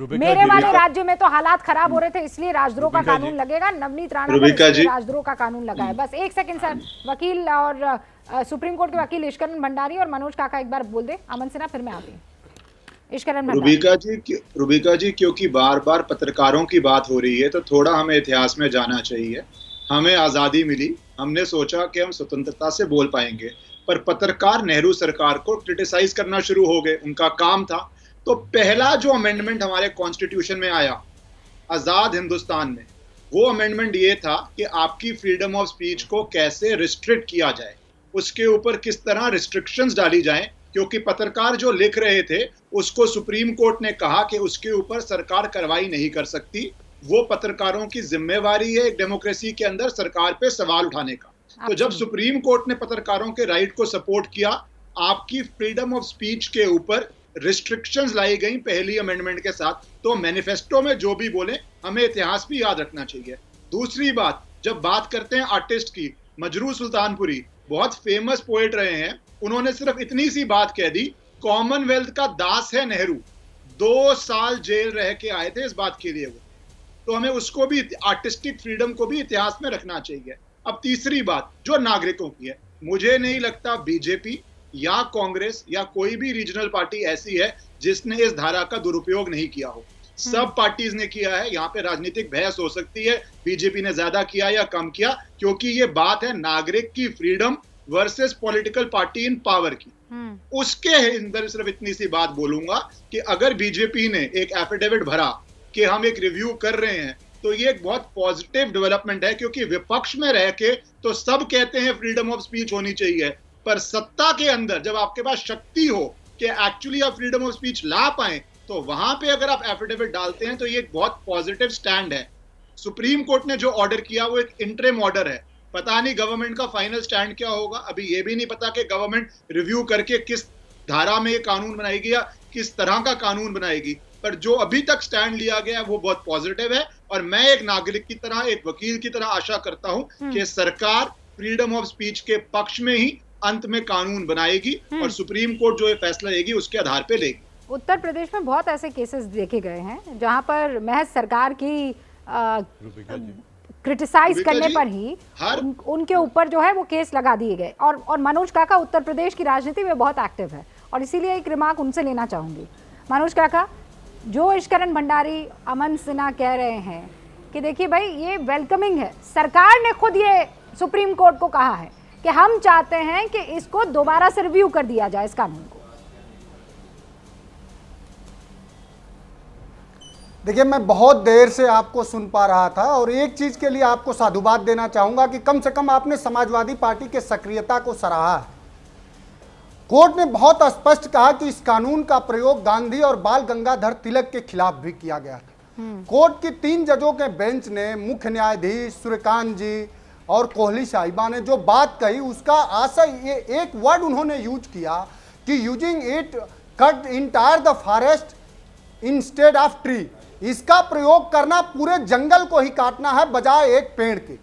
मेरे वाले राज्य में तो हालात खराब हो रहे थे, इसलिए राजद्रोह का कानून लगेगा। नवनीत राणा पर इसलिए राजद्रोह का कानून लगा है। बस एक सेकंड सर, वकील और सुप्रीम कोर्ट के वकील इश्करण भंडारी और मनोज काका एक बार बोल दे। अमन सिन्हा, फिर मैं आती हूँ। इश्करण भंडारी। रुबिका जी, क्योंकि बार बार पत्रकारों की बात हो रही है तो थोड़ा हमें इतिहास में जाना चाहिए। हमें आजादी मिली, हमने सोचा कि हम स्वतंत्रता से बोल पाएंगे, पर पत्रकार नेहरू सरकार को क्रिटिसाइज करना शुरू हो गए, उनका काम था। तो पहला जो अमेंडमेंट हमारे कॉन्स्टिट्यूशन में आया आजाद हिंदुस्तान में, वो अमेंडमेंट ये था कि आपकी फ्रीडम ऑफ स्पीच को कैसे रिस्ट्रिक्ट किया जाए, उसके ऊपर किस तरह रिस्ट्रिक्शंस डाली जाएं, क्योंकि पत्रकार जो लिख रहे थे उसको सुप्रीम कोर्ट ने कहा कि उसके ऊपर सरकार कार्रवाई नहीं कर सकती। वो पत्रकारों की जिम्मेवारी है एक डेमोक्रेसी के अंदर सरकार पे सवाल उठाने का। तो जब सुप्रीम कोर्ट ने पत्रकारों के राइट को सपोर्ट किया, आपकी फ्रीडम ऑफ स्पीच के ऊपर रिस्ट्रिक्शंस लाई गई पहली अमेंडमेंट के साथ। तो मैनिफेस्टो में जो भी बोले, हमें इतिहास भी याद रखना चाहिए। दूसरी बात, जब बात करते हैं आर्टिस्ट की, मजरू सुल्तानपुरी बहुत फेमस पोएट रहे हैं, उन्होंने सिर्फ इतनी सी बात कह दी, कॉमनवेल्थ का दास है नेहरू। 2 साल जेल रह के आए थे इस बात के लिए वो। तो हमें उसको भी, आर्टिस्टिक फ्रीडम को भी इतिहास में रखना चाहिए। अब तीसरी बात जो नागरिकों की है, मुझे नहीं लगता बीजेपी या कांग्रेस या कोई भी रीजनल पार्टी ऐसी है जिसने इस धारा का दुरुपयोग नहीं किया हो। सब पार्टीज ने किया है। यहाँ पे राजनीतिक बहस हो सकती है, बीजेपी ने ज्यादा किया या कम किया, क्योंकि ये बात है नागरिक की फ्रीडम वर्सेस पॉलिटिकल पार्टी इन पावर की। उसके अंदर सिर्फ इतनी सी बात बोलूंगा कि अगर बीजेपी ने एक एफिडेविट भरा कि हम एक रिव्यू कर रहे हैं, तो ये एक बहुत पॉजिटिव डेवलपमेंट है, क्योंकि विपक्ष में रह के तो सब कहते हैं फ्रीडम ऑफ स्पीच होनी चाहिए, पर सत्ता के अंदर जब आपके पास शक्ति हो कि एक्चुअली आप फ्रीडम ऑफ स्पीच ला पाए, तो वहां पे अगर आप एफिडेविट डालते हैं तो ये एक बहुत पॉजिटिव स्टैंड है। सुप्रीम कोर्ट ने जो ऑर्डर किया वो एक इंटरिम ऑर्डर है। पता नहीं गवर्नमेंट का फाइनल स्टैंड क्या होगा। अभी ये भी नहीं पता कि गवर्नमेंट रिव्यू करके किस धारा में ये कानून बनाएगी या किस तरह का कानून बनाएगी, पर जो अभी तक स्टैंड लिया गया है वो बहुत पॉजिटिव है। और मैं एक नागरिक की तरह, एक वकील की तरह आशा करता हूं कि सरकार फ्रीडम ऑफ स्पीच के पक्ष में ही अंत में कानून बनाएगी और सुप्रीम कोर्ट जो ये फैसला लेगी उसके आधार पे लेगी। उत्तर प्रदेश में बहुत ऐसे केसेस देखे गए हैं जहां पर महज सरकार की क्रिटिसाइज करने पर ही उनके ऊपर जो है वो केस लगा दिए गए। और मनोज काका उत्तर प्रदेश की राजनीति में बहुत एक्टिव है, और इसीलिए एक रिमार्क उनसे लेना चाहूंगी। मनोज काका, जो इश्करण भंडारी, अमन सिन्हा कह रहे हैं कि देखिए भाई ये वेलकमिंग है, सरकार ने खुद ये सुप्रीम कोर्ट को कहा है कि हम चाहते हैं कि इसको दोबारा से रिव्यू कर दिया जाए इस कानून को। देखिए, मैं बहुत देर से आपको सुन पा रहा था और एक चीज के लिए आपको साधुवाद देना चाहूंगा कि कम से कम आपने समाजवादी पार्टी के सक्रियता को सराहा है। कोर्ट ने बहुत स्पष्ट कहा कि इस कानून का प्रयोग गांधी और बाल गंगाधर तिलक के खिलाफ भी किया गया था। कोर्ट की 3 जजों के बेंच ने, मुख्य न्यायाधीश सूर्यकांत जी और कोहली साहिबा ने जो बात कही, उसका आशय ये एक वर्ड उन्होंने यूज किया कि using it cut entire the forest instead of tree. इसका प्रयोग करना पूरे जंगल को ही काटना है बजाय एक पेड़ के।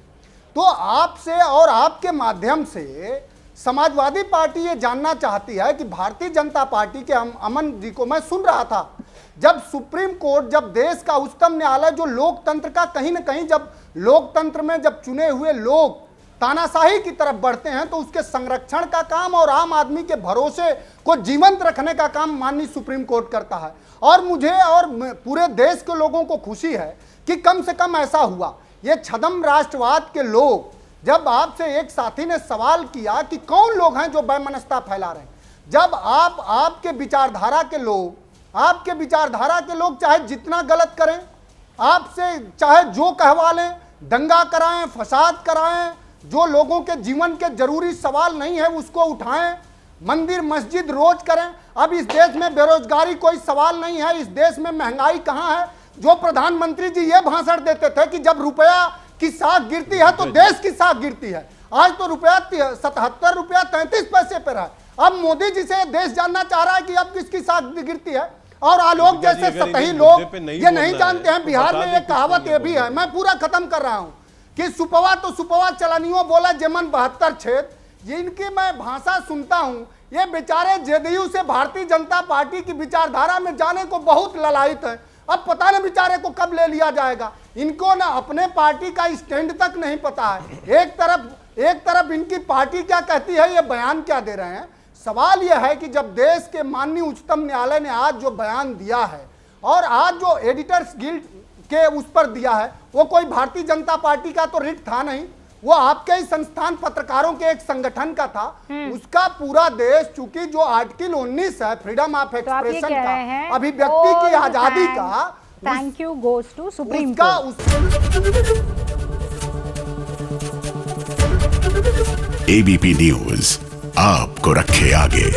तो आपसे और आपके माध्यम से समाजवादी पार्टी ये जानना चाहती है कि भारतीय जनता पार्टी के अमन जी को मैं सुन रहा था, जब सुप्रीम कोर्ट, जब देश का उच्चतम न्यायालय जो लोकतंत्र का कहीं ना कहीं, जब लोकतंत्र में जब चुने हुए लोग तानाशाही की तरफ बढ़ते हैं तो उसके संरक्षण का काम और आम आदमी के भरोसे को जीवंत रखने का काम माननीय सुप्रीम कोर्ट करता है। और मुझे और पूरे देश के लोगों को खुशी है कि कम से कम ऐसा हुआ। ये छद्म राष्ट्रवाद के लोग, जब आपसे एक साथी ने सवाल किया कि कौन लोग हैं जो वैमनस्यता फैला रहे हैं, जब आपके विचारधारा के लोग चाहे जितना गलत करें, आपसे चाहे जो कहवा लें, दंगा कराएं, फसाद कराएं, जो लोगों के जीवन के जरूरी सवाल नहीं है उसको उठाएं, मंदिर मस्जिद रोज करें। अब इस देश में बेरोजगारी कोई सवाल नहीं है, इस देश में महंगाई कहाँ है। जो प्रधानमंत्री जी ये भाषण देते थे कि जब रुपया की साख गिरती है तो देश की साख गिरती है, आज तो रुपया 77 रुपया 33 पैसे पर है। अब मोदी जी से देश जानना चाह रहा है कि अब किसकी साख गिरती है। और आलोक जैसे सतही लोग ये नहीं जानते हैं। बिहार में एक कहावत ये भी है, मैं पूरा खत्म कर रहा हूं, कि सुपवा तो सुपवा चलनियों बोला जेमन 72 छेद। जिनकी मैं भाषा सुनता हूं, ये बेचारे जेडीयू से भारतीय जनता पार्टी की विचारधारा में जाने को बहुत ललायित है। अब पता नहीं बेचारे को कब ले लिया जाएगा। इनको ना अपने पार्टी का स्टैंड तक नहीं पता है। एक तरफ इनकी पार्टी क्या कहती है, ये बयान क्या दे रहे हैं। सवाल यह है कि जब देश के माननीय उच्चतम न्यायालय ने आज जो बयान दिया है और आज जो एडिटर्स गिल्ड के उस पर दिया है, वो कोई भारतीय जनता पार्टी का तो रिट था नहीं, वो आपके ही संस्थान पत्रकारों के एक संगठन का था। उसका पूरा देश, चूंकि जो आर्टिकल 19 है फ्रीडम ऑफ एक्सप्रेशन का, अभिव्यक्ति की आजादी का, thank you goes to supreme उसका एबीपी न्यूज आपको रखे आगे।